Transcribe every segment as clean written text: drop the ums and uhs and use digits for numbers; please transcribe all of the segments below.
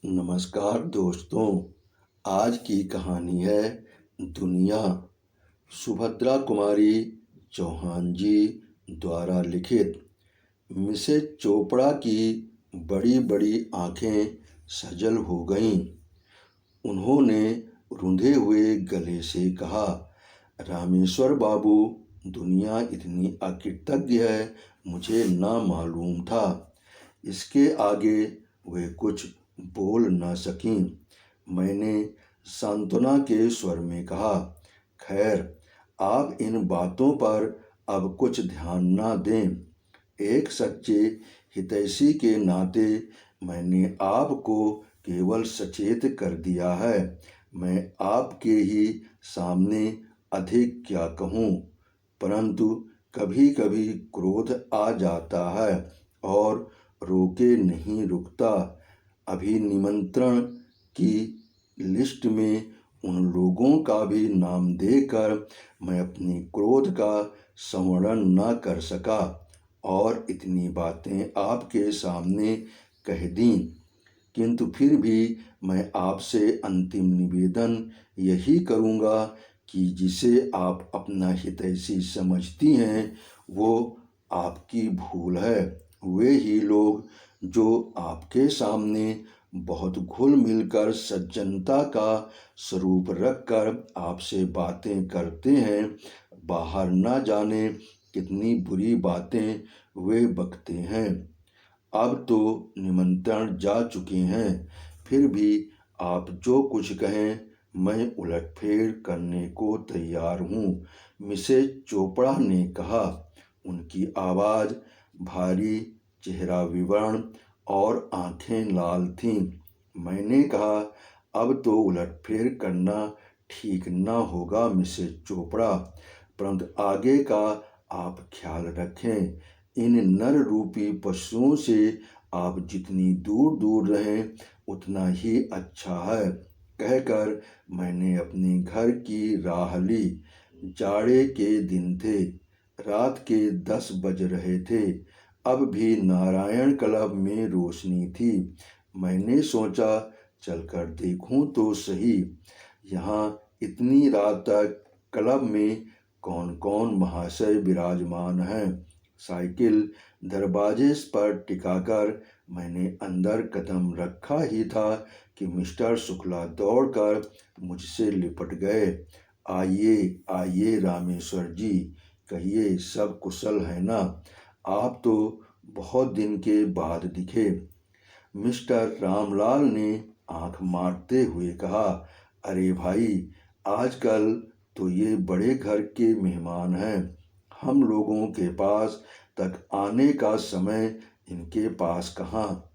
नमस्कार दोस्तों। आज की कहानी है दुनिया। सुभद्रा कुमारी चौहान जी द्वारा लिखित। मिसेज चोपड़ा की बड़ी बड़ी आंखें सजल हो गईं। उन्होंने रुंधे हुए गले से कहा, रामेश्वर बाबू, दुनिया इतनी अकृतज्ञ है, मुझे ना मालूम था। इसके आगे वे कुछ बोल न सकीं। मैंने सांत्वना के स्वर में कहा, खैर, आप इन बातों पर अब कुछ ध्यान न दें। एक सच्चे हितैषी के नाते मैंने आपको केवल सचेत कर दिया है। मैं आपके ही सामने अधिक क्या कहूँ, परंतु कभी कभी क्रोध आ जाता है और रोके नहीं रुकता। अभी निमंत्रण की लिस्ट में उन लोगों का भी नाम देकर मैं अपने क्रोध का संवरण न कर सका और इतनी बातें आपके सामने कह दी। किंतु फिर भी मैं आपसे अंतिम निवेदन यही करूँगा कि जिसे आप अपना हितैषी समझती हैं वो आपकी भूल है। वे ही लोग जो आपके सामने बहुत घुल मिलकर सज्जनता का स्वरूप रखकर आपसे बातें करते हैं, बाहर न जाने कितनी बुरी बातें वे बकते हैं। अब तो निमंत्रण जा चुके हैं, फिर भी आप जो कुछ कहें मैं उलटफेर करने को तैयार हूँ, मिसेज चोपड़ा ने कहा। उनकी आवाज़ भारी, चेहरा विवर्ण और आंखें लाल थीं। मैंने कहा, अब तो उलटफेर करना ठीक न होगा मिसेज चोपड़ा, परंतु आगे का आप ख्याल रखें। इन नर रूपी पशुओं से आप जितनी दूर दूर रहें उतना ही अच्छा है। कहकर मैंने अपने घर की राह ली। जाड़े के दिन थे, रात के 10 बज रहे थे। अब भी नारायण क्लब में रोशनी थी। मैंने सोचा चलकर देखूं तो सही, यहाँ इतनी रात तक क्लब में कौन कौन महाशय विराजमान हैं। साइकिल दरवाजे पर टिकाकर मैंने अंदर कदम रखा ही था कि मिस्टर शुक्ला दौड़कर मुझसे लिपट गए। आइए आइए रामेश्वर जी, कहिए सब कुशल है ना? आप तो बहुत दिन के बाद दिखे। मिस्टर रामलाल ने आंख मारते हुए कहा, अरे भाई, आजकल तो ये बड़े घर के मेहमान हैं। हम लोगों के पास तक आने का समय इनके पास कहाँ।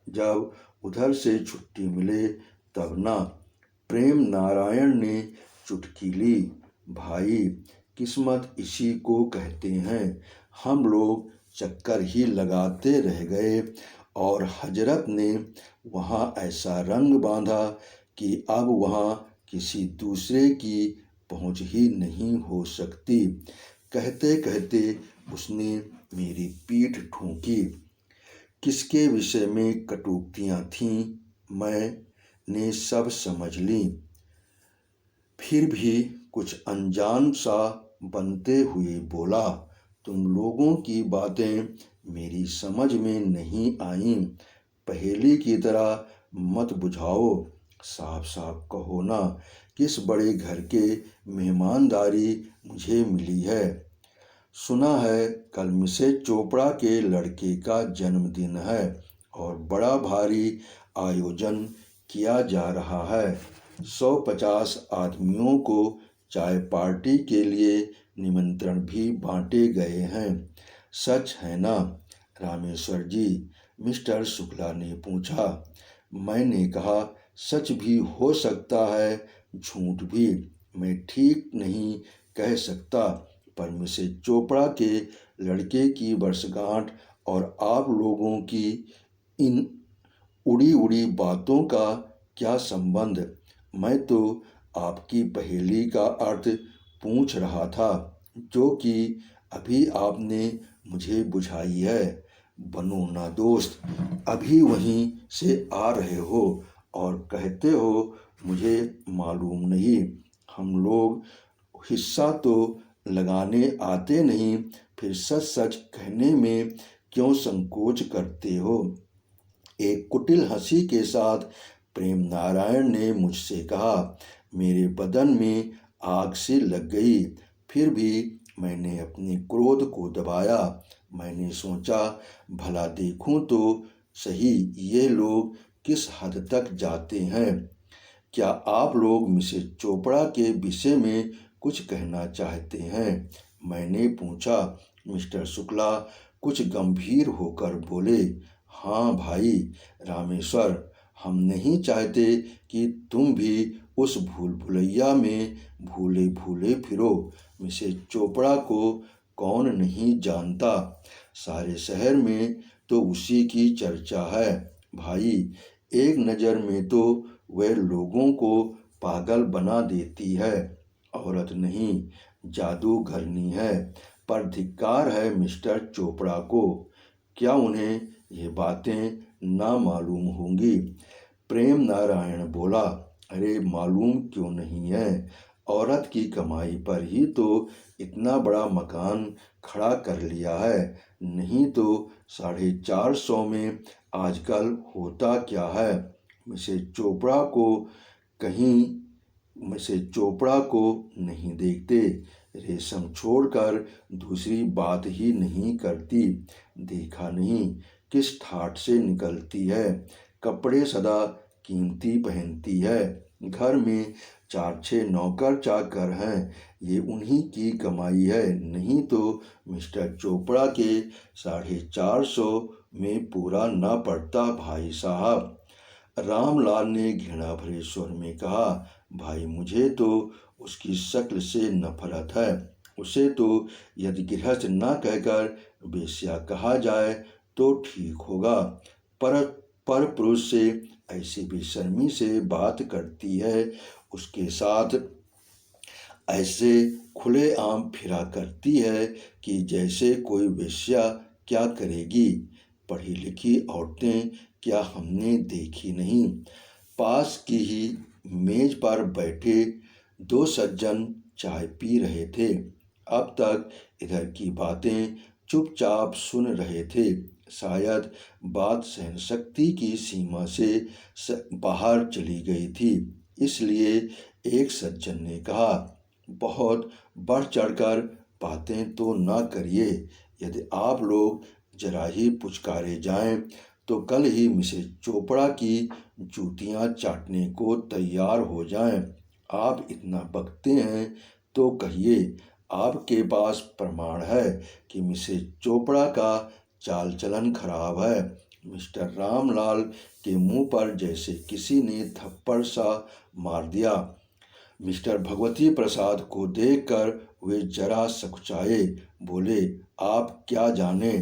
जब उधर से छुट्टी मिले तब ना। प्रेम नारायण ने चुटकी ली। भाई, किस्मत इसी को कहते हैं। हम लोग चक्कर ही लगाते रह गए और हजरत ने वहाँ ऐसा रंग बांधा कि अब वहाँ किसी दूसरे की पहुँच ही नहीं हो सकती। कहते कहते उसने मेरी पीठ ठूंकी। किसके विषय में कटुक्तियाँ थीं मैंने सब समझ ली। फिर भी कुछ अनजान सा बनते हुए बोला, तुम लोगों की बातें मेरी समझ में नहीं आईं। पहेली की तरह मत बुझाओ, साफ साफ कहो ना, किस बड़े घर के मेहमानदारी मुझे मिली है। सुना है कल मिसेज चोपड़ा के लड़के का जन्मदिन है और बड़ा भारी आयोजन किया जा रहा है। 150 आदमियों को चाय पार्टी के लिए निमंत्रण भी बांटे गए हैं। सच है ना रामेश्वर जी? मिस्टर शुक्ला ने पूछा। मैंने कहा, सच भी हो सकता है, झूठ भी, मैं ठीक नहीं कह सकता, पर मिसेज चोपड़ा के लड़के की वर्षगांठ और आप लोगों की इन उड़ी उड़ी बातों का क्या संबंध? मैं तो आपकी पहेली का अर्थ पूछ रहा था, जो कि अभी आपने मुझे बुझाई है। बनो ना दोस्त, अभी वहीं से आ रहे हो और कहते हो मुझे मालूम नहीं। हम लोग हिस्सा तो लगाने आते नहीं, फिर सच सच कहने में क्यों संकोच करते हो। एक कुटिल हंसी के साथ प्रेम नारायण ने मुझसे कहा। मेरे बदन में आग सी लग गई, फिर भी मैंने अपने क्रोध को दबाया। मैंने सोचा भला देखूं तो सही ये लोग किस हद तक जाते हैं। क्या आप लोग मिसेस चोपड़ा के विषय में कुछ कहना चाहते हैं? मैंने पूछा। मिस्टर शुक्ला कुछ गंभीर होकर बोले, हाँ भाई रामेश्वर, हम नहीं चाहते कि तुम भी उस भूल भुलैया में भूले भूले फिरो। मिसेस चोपड़ा को कौन नहीं जानता, सारे शहर में तो उसी की चर्चा है। भाई एक नज़र में तो वह लोगों को पागल बना देती है। औरत नहीं, जादूगरनी है। पर धिक्कार है मिस्टर चोपड़ा को, क्या उन्हें ये बातें ना मालूम होंगी? प्रेम नारायण बोला, अरे मालूम क्यों नहीं है, औरत की कमाई पर ही तो इतना बड़ा मकान खड़ा कर लिया है। नहीं तो 450 में आजकल होता क्या है। मिसेस चोपड़ा को कहीं मिसेस चोपड़ा को नहीं देखते, रेशम छोड़कर दूसरी बात ही नहीं करती। देखा नहीं किस ठाठ से निकलती है, कपड़े सदा कीमती पहनती है। घर में 4-6 नौकर चाकर हैं, ये उन्हीं की कमाई है। नहीं तो मिस्टर चोपड़ा के 450 में पूरा ना पड़ता भाई साहब। रामलाल ने घृणा भरे स्वर में कहा, भाई मुझे तो उसकी शक्ल से नफरत है। उसे तो यदि गृहस्थ न कहकर वेश्या कहा जाए तो ठीक होगा। पर पुरुष से ऐसी बेशर्मी से बात करती है, उसके साथ ऐसे खुलेआम फिरा करती है कि जैसे कोई वेश्या क्या करेगी। पढ़ी लिखी औरतें क्या हमने देखी नहीं? पास की ही मेज पर बैठे 2 सज्जन चाय पी रहे थे। अब तक इधर की बातें चुपचाप सुन रहे थे। शायद बात सहनशक्ति की सीमा से बाहर चली गई थी, इसलिए एक सज्जन ने कहा, बहुत बढ़ चढ़कर बातें तो ना करिए। यदि आप लोग जरा ही पुचकारे जाएं तो कल ही मिसेस चोपड़ा की जूतियां चाटने को तैयार हो जाएं। आप इतना बकते हैं तो कहिए, आपके पास प्रमाण है कि मिसेस चोपड़ा का चाल चलन खराब है। मिस्टर रामलाल के मुंह पर जैसे किसी ने थप्पड़ सा मार दिया। मिस्टर भगवती प्रसाद को देखकर वे जरा सकुचाए, बोले, आप क्या जाने,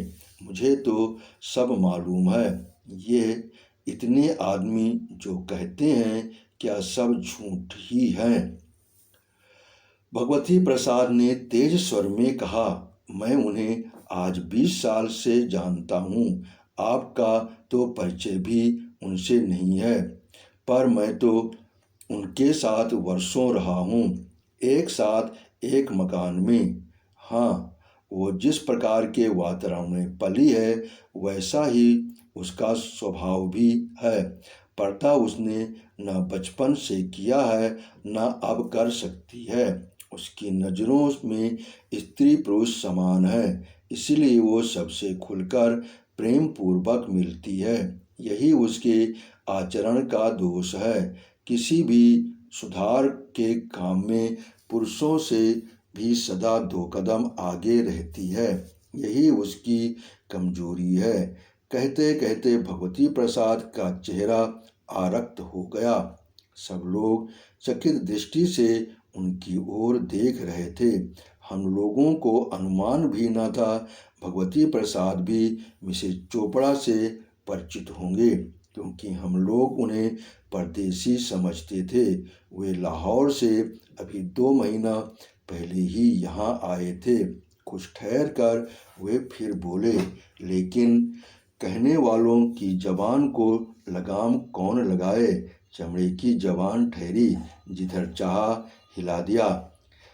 मुझे तो सब मालूम है। ये इतने आदमी जो कहते हैं क्या सब झूठ ही हैं? भगवती प्रसाद ने तेज स्वर में कहा, मैं उन्हें आज 20 साल से जानता हूँ। आपका तो परिचय भी उनसे नहीं है, पर मैं तो उनके साथ वर्षों रहा हूँ, एक साथ एक मकान में। हाँ, वो जिस प्रकार के वातावरण में पली है वैसा ही उसका स्वभाव भी है। पर्दा उसने न बचपन से किया है न अब कर सकती है। उसकी नज़रों में स्त्री पुरुष समान है, इसलिए वो सबसे खुलकर प्रेम पूर्वक मिलती है। यही उसके आचरण का दोष है। किसी भी सुधार के काम में पुरुषों से भी सदा 2 कदम आगे रहती है, यही उसकी कमजोरी है। कहते कहते भगवती प्रसाद का चेहरा आरक्त हो गया। सब लोग चकित दृष्टि से उनकी ओर देख रहे थे। हम लोगों को अनुमान भी न था भगवती प्रसाद भी मिसेस चोपड़ा से परिचित होंगे, क्योंकि हम लोग उन्हें परदेसी समझते थे। वे लाहौर से अभी 2 महीना पहले ही यहाँ आए थे। कुछ ठहर कर वे फिर बोले, लेकिन कहने वालों की जबान को लगाम कौन लगाए। चमड़े की जबान ठहरी, जिधर चाहा हिला दिया।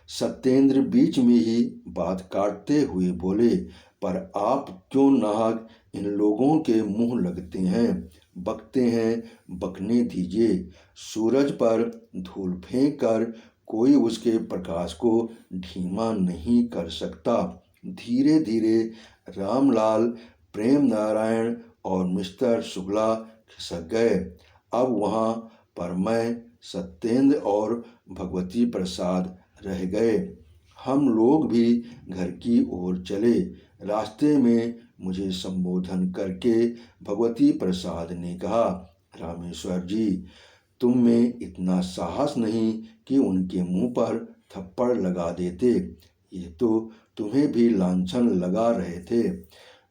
सत्येंद्र बीच में ही बात काटते हुए बोले, पर आप क्यों नाहक इन लोगों के मुंह लगते हैं। बकते हैं, बकने दीजिए। सूरज पर धूल फेंक कर कोई उसके प्रकाश को धीमा नहीं कर सकता। धीरे धीरे रामलाल, प्रेम नारायण और मिस्टर शुक्ला खिसक गए। अब वहाँ पर मैं, सत्येंद्र और भगवती प्रसाद रह गए। हम लोग भी घर की ओर चले। रास्ते में मुझे संबोधन करके भगवती प्रसाद ने कहा, रामेश्वर जी, तुम में इतना साहस नहीं कि उनके मुंह पर थप्पड़ लगा देते। ये तो तुम्हें भी लांछन लगा रहे थे।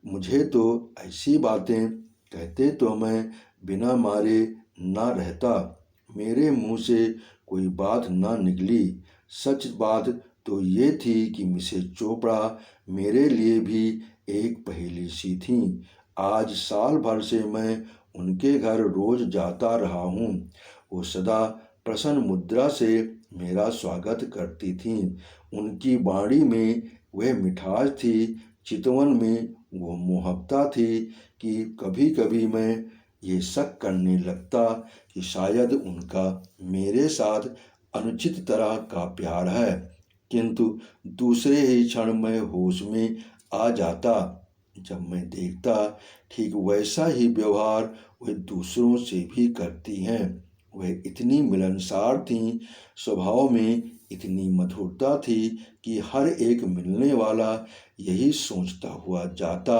मुझे तो ऐसी बातें कहते तो मैं बिना मारे ना रहता। मेरे मुंह से कोई बात ना निकली। सच बात तो ये थी कि मिसेज चोपड़ा मेरे लिए भी एक पहेली सी थी। आज साल भर से मैं उनके घर रोज जाता रहा हूँ। वो सदा प्रसन्न मुद्रा से मेरा स्वागत करती थीं। उनकी वाणी में वह मिठास थी, चितवन में वो मोहकता थी कि कभी कभी मैं ये शक करने लगता कि शायद उनका मेरे साथ अनुचित तरह का प्यार है, किंतु दूसरे ही क्षण मैं होश में आ जाता जब मैं देखता ठीक वैसा ही व्यवहार वे दूसरों से भी करती हैं। वह इतनी मिलनसार थीं, स्वभाव में इतनी मधुरता थी कि हर एक मिलने वाला यही सोचता हुआ जाता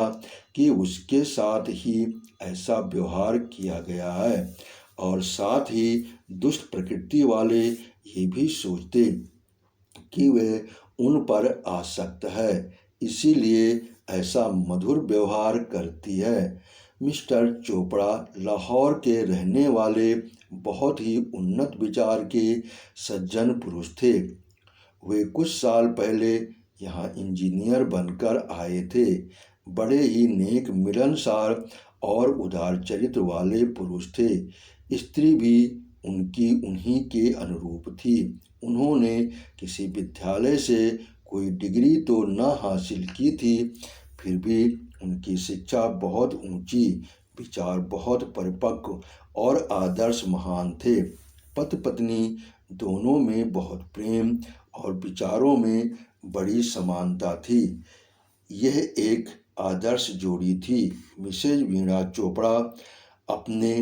कि उसके साथ ही ऐसा व्यवहार किया गया है, और साथ ही दुष्ट प्रकृति वाले ये भी सोचते कि वे उन पर आसक्त है, इसीलिए ऐसा मधुर व्यवहार करती है। मिस्टर चोपड़ा लाहौर के रहने वाले बहुत ही उन्नत विचार के सज्जन पुरुष थे। वे कुछ साल पहले यहाँ इंजीनियर बनकर आए थे। बड़े ही नेक, मिलनसार और उदार चरित्र वाले पुरुष थे। स्त्री भी उनकी उन्हीं के अनुरूप थी। उन्होंने किसी विद्यालय से कोई डिग्री तो न हासिल की थी, फिर भी उनकी शिक्षा बहुत ऊंची, विचार बहुत परिपक्व और आदर्श महान थे। पति पत्नी दोनों में बहुत प्रेम और विचारों में बड़ी समानता थी। यह एक आदर्श जोड़ी थी। मिसेज वीणा चोपड़ा अपने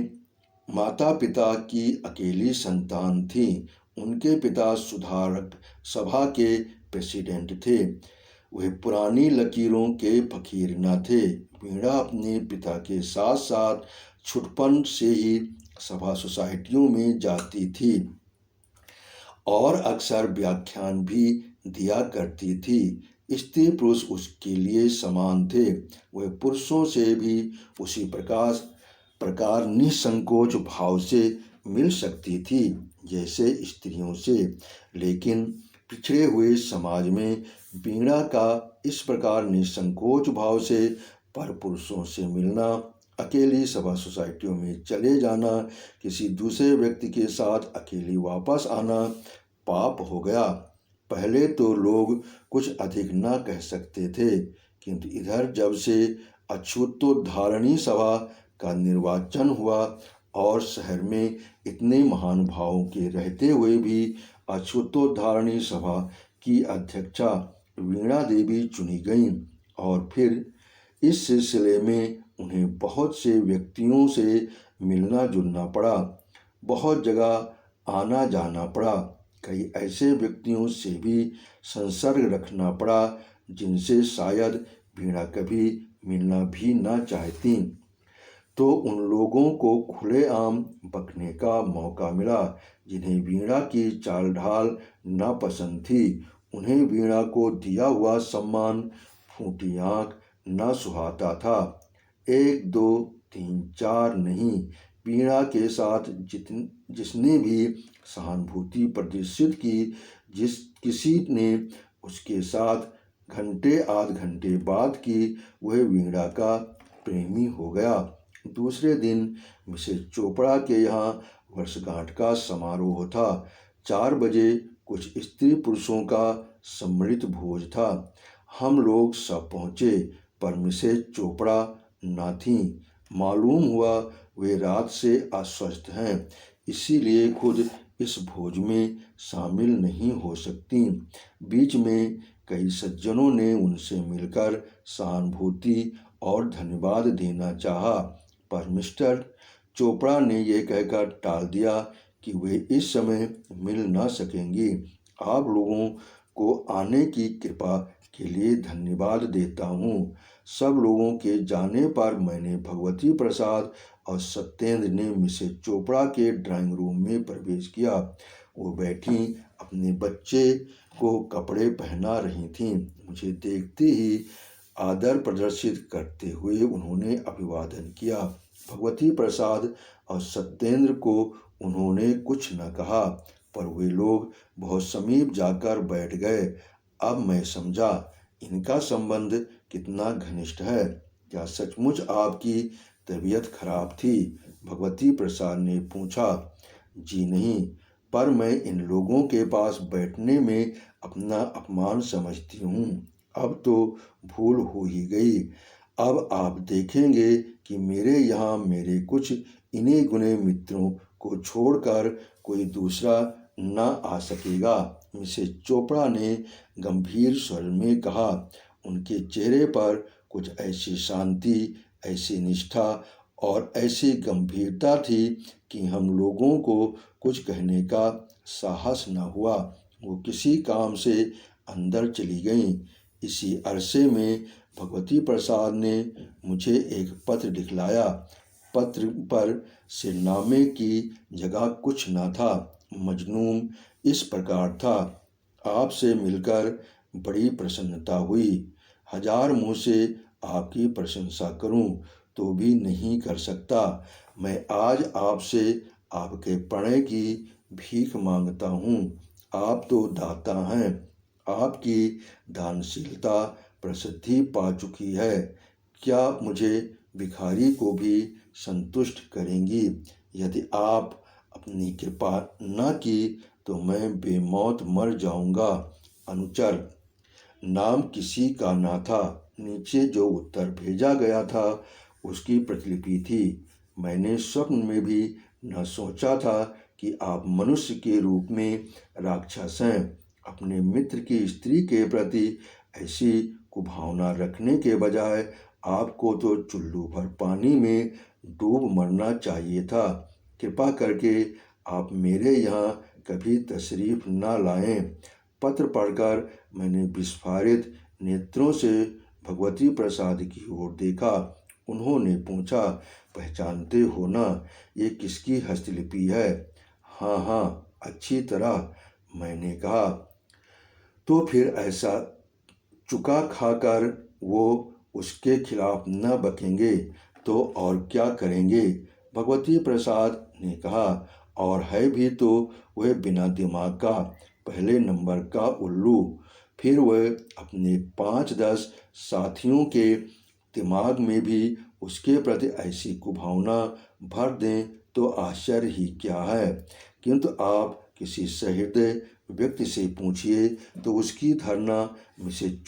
माता पिता की अकेली संतान थी। उनके पिता सुधारक सभा के प्रेसिडेंट थे। वे पुरानी लकीरों के फकीर न थे। वीणा अपने पिता के साथ साथ छुटपन से ही सभा सोसाइटियों में जाती थी और अक्सर व्याख्यान भी दिया करती थी। स्त्री पुरुष उसके लिए समान थे। वह पुरुषों से भी उसी प्रकार निसंकोच भाव से मिल सकती थी जैसे स्त्रियों से, लेकिन पिछड़े हुए समाज में वीणा का इस प्रकार निसंकोच भाव से पर पुरुषों से मिलना, अकेली सभा सोसाइटियों में चले जाना, किसी दूसरे व्यक्ति के साथ अकेली वापस आना पाप हो गया। पहले तो लोग कुछ अधिक न कह सकते थे, किंतु इधर जब से अछूतोद्धारणी सभा का निर्वाचन हुआ और शहर में इतने महानुभावों के रहते हुए भी अछूतोद्धारणी सभा की अध्यक्षा वीणा देवी चुनी गईं, और फिर इस सिलसिले में उन्हें बहुत से व्यक्तियों से मिलना जुलना पड़ा, बहुत जगह आना जाना पड़ा। कई ऐसे व्यक्तियों से भी संसर्ग रखना पड़ा जिनसे शायद वीणा कभी मिलना भी ना चाहती। तो उन लोगों को खुलेआम बकने का मौका मिला जिन्हें वीणा की चाल ढाल नापसंद थी। उन्हें वीणा को दिया हुआ सम्मान फूटी आँख न सुहाता था। 1 2 3 4 नहीं, वीणा के साथ जिसने भी सहानुभूति प्रदर्शित की, जिस किसी ने उसके साथ घंटे आध घंटे बाद की वह वीणा का प्रेमी हो गया। दूसरे दिन मिसेज चोपड़ा के यहाँ वर्षगांठ का समारोह था। 4 बजे कुछ स्त्री पुरुषों का सम्मिलित भोज था। हम लोग सब पहुँचे, पर मिसेज चोपड़ा न थीं। मालूम हुआ वे रात से अस्वस्थ हैं, इसीलिए खुद इस भोज में शामिल नहीं हो सकती। बीच में कई सज्जनों ने उनसे मिलकर सहानुभूति और धन्यवाद देना चाहा, पर मिस्टर चोपड़ा ने यह कहकर टाल दिया कि वे इस समय मिल न सकेंगी। आप लोगों को आने की कृपा के लिए धन्यवाद देता हूँ। सब लोगों के जाने पर मैंने भगवती प्रसाद और सत्येंद्र ने मिसेज चोपड़ा के ड्राइंग रूम में प्रवेश किया। वो बैठी अपने बच्चे को कपड़े पहना रही थीं। मुझे देखते ही आदर प्रदर्शित करते हुए उन्होंने अभिवादन किया। भगवती प्रसाद और सत्येंद्र को उन्होंने कुछ न कहा, पर वे लोग बहुत समीप जाकर बैठ गए। अब मैं समझा इनका संबंध कितना घनिष्ठ है। क्या सचमुच आपकी तबीयत खराब थी? भगवती प्रसाद ने पूछा। जी नहीं, पर मैं इन लोगों के पास बैठने में अपना अपमान समझती हूँ। अब तो भूल हो ही गई। अब आप देखेंगे कि मेरे यहाँ मेरे कुछ इन्हीं गुने मित्रों को छोड़कर कोई दूसरा न आ सकेगा। मिसेज चोपड़ा ने गंभीर स्वर में कहा। उनके चेहरे पर कुछ ऐसी शांति, ऐसी निष्ठा और ऐसी गंभीरता थी कि हम लोगों को कुछ कहने का साहस न हुआ। वो किसी काम से अंदर चली गईं। इसी अरसे में भगवती प्रसाद ने मुझे एक पत्र दिखलाया। पत्र पर सिरनामे की जगह कुछ न था। मजमून इस प्रकार था। आपसे मिलकर बड़ी प्रसन्नता हुई। 1000 मुँह से आपकी प्रशंसा करूं तो भी नहीं कर सकता। मैं आज आपसे आपके प्रणय की भीख मांगता हूँ। आप तो दाता हैं। आपकी दानशीलता प्रसिद्धि पा चुकी है। क्या मुझे भिखारी को भी संतुष्ट करेंगी? यदि आप अपनी कृपा न की तो मैं बेमौत मर जाऊंगा। अनुचर। नाम किसी का ना था। नीचे जो उत्तर भेजा गया था उसकी प्रतिलिपि थी। मैंने स्वप्न में भी न सोचा था कि आप मनुष्य के रूप में राक्षस हैं। अपने मित्र की स्त्री के प्रति ऐसी कुभावना रखने के बजाय आपको तो चुल्लू भर पानी में डूब मरना चाहिए था। कृपा करके आप मेरे यहाँ कभी तशरीफ न लाएं। पत्र पढ़कर मैंने विस्फारित नेत्रों से भगवती प्रसाद की ओर देखा। उन्होंने पूछा, पहचानते हो ना, ये किसकी हस्तलिपि है? हाँ हाँ, अच्छी तरह, मैंने कहा। तो फिर ऐसा चुका खाकर वो उसके खिलाफ न बकेंगे तो और क्या करेंगे? भगवती प्रसाद ने कहा। और है भी तो वह बिना दिमाग का, पहले नंबर का उल्लू। फिर वह अपने 5-10 साथियों के दिमाग में भी उसके प्रति ऐसी कुभावना भर दें तो आश्चर्य ही क्या है। किंतु आप किसी सहृदय व्यक्ति से पूछिए तो उसकी धारणा मिसेज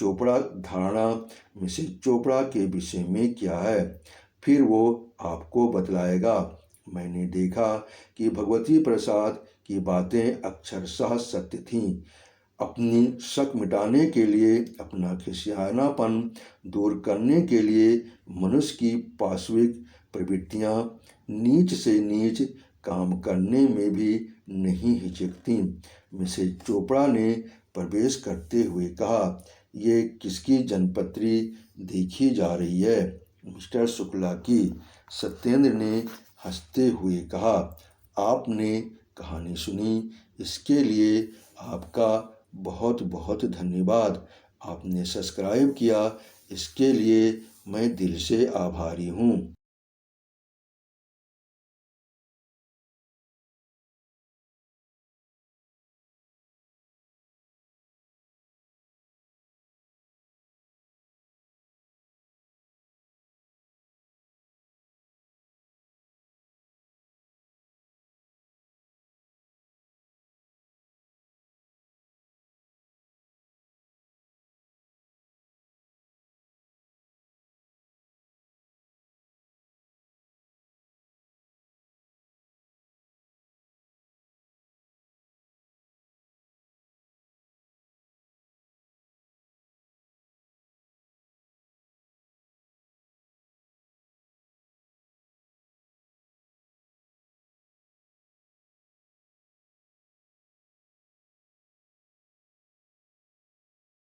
चोपड़ा के विषय में क्या है, फिर वो आपको बतलाएगा। मैंने देखा कि भगवती प्रसाद की बातें अक्षरशः सत्य थीं। अपनी शक मिटाने के लिए, अपना खिसियानापन दूर करने के लिए मनुष्य की पाशविक प्रवृत्तियां नीच से नीच काम करने में भी नहीं हिचकती। मिसेज चोपड़ा ने प्रवेश करते हुए कहा, ये किसकी जनपत्री देखी जा रही है? मिस्टर शुक्ला की। सत्येंद्र ने हंसते हुए कहा। आपने कहानी सुनी, इसके लिए आपका बहुत बहुत धन्यवाद। आपने सब्सक्राइब किया, इसके लिए मैं दिल से आभारी हूँ।